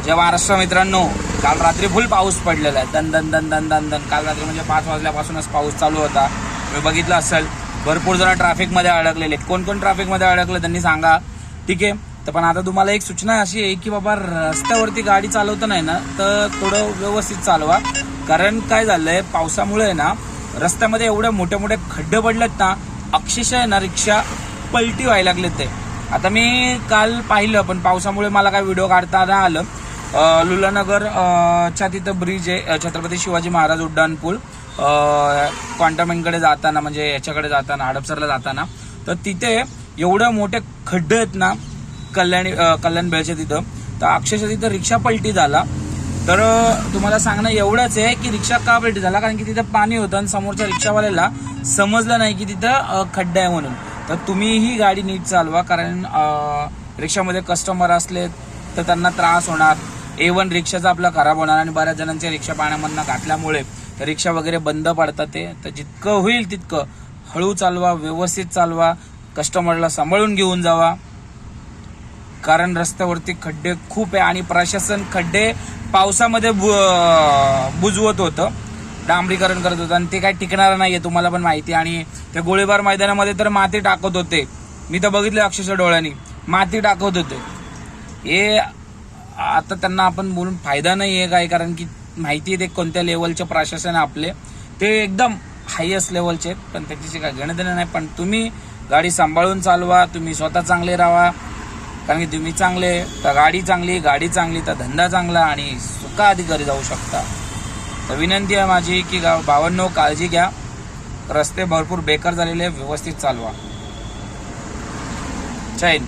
जय महाराष्ट्र मित्रांनो, काल रात्री फुल पाऊस पडलेला आहे. दन दन दन दन दन दन. काल रात्री म्हणजे 5 वाजल्यापासूनच पाऊस चालू होता. तुम्ही बघितलं असेल, भरपूर जण ट्रॅफिकमध्ये अडकलेले. कोण कोण ट्रॅफिकमध्ये अडकले त्यांनी सांगा, ठीक आहे. तर पण आता तुम्हाला एक सूचना अशी आहे की बाबा, रस्त्यावरती गाडी चालवता नाही ना तर थोडं व्यवस्थित चालवा. कारण काय झालंय, पावसामुळे ना रस्त्यामध्ये एवढे मोठे मोठे खड्डे पडलेत ना, अक्षरशः ना रिक्षा पलटी व्हायला लागलेत. ते आता मी काल पाहिलं, पण पावसामुळे मला काय व्हिडिओ काढता नाही आलं. लुलानगर च्या तिथं ब्रिज आहे, छत्रपती शिवाजी महाराज उड्डाण पूल, क्वांटमेंटकडे जाताना, म्हणजे याच्याकडे जाताना, हडपसरला जाताना, तर तिथे एवढे मोठे खड्डे आहेत ना कल्याण बेळच्या तिथं. तर अक्षरशः तिथं रिक्षा पलटी झाला. तर तुम्हाला सांगणं एवढंच आहे की रिक्षा का पलटी झाला, कारण की तिथं पाणी होतं आणि समोरच्या रिक्षावाल्याला समजलं नाही की तिथं खड्डा आहे म्हणून. तर तुम्हीही गाडी नीट चालवा, कारण रिक्षामध्ये कस्टमर असले तर त्यांना त्रास होणार. A1 रिक्षाचा आपला खराब होणार आणि बऱ्याच जणांच्या रिक्षा पाण्यामधनं घातल्यामुळे रिक्षा वगैरे बंद पडतात. ते तर जितकं होईल तितकं हळू चालवा, व्यवस्थित चालवा, कस्टमरला सांभाळून घेऊन जावा. कारण रस्त्यावरती खड्डे खूप आहे आणि प्रशासन खड्डे पावसामध्ये बुजवत होतं, डांबरीकरण करत होतं, आणि ते काय टिकणार नाहीये, तुम्हाला पण माहिती. आणि त्या गोळीबार मैदानामध्ये तर माती टाकत होते. मी तर बघितलं अक्षरशः डोळ्यांनी माती टाकत होते. हे आता त्यांना आपण बोलून फायदा नाही आहे काय, कारण की माहिती आहे ते कोणत्या लेवलचे प्रशासन आपले, ते एकदम हायएस्ट लेवलचे, पण त्याची काय घेणं देणं नाही. पण तुम्ही गाडी सांभाळून चालवा, तुम्ही स्वतः चांगले राहा. कारण की तुम्ही चांगले तर गाडी चांगली, गाडी चांगली तर धंदा चांगला, आणि सुखात घरी जाऊ शकता. तर विनंती आहे माझी की भावांनो, काळजी घ्या. रस्ते भरपूर बेकार झालेले, व्यवस्थित चालवा. जय हिंद.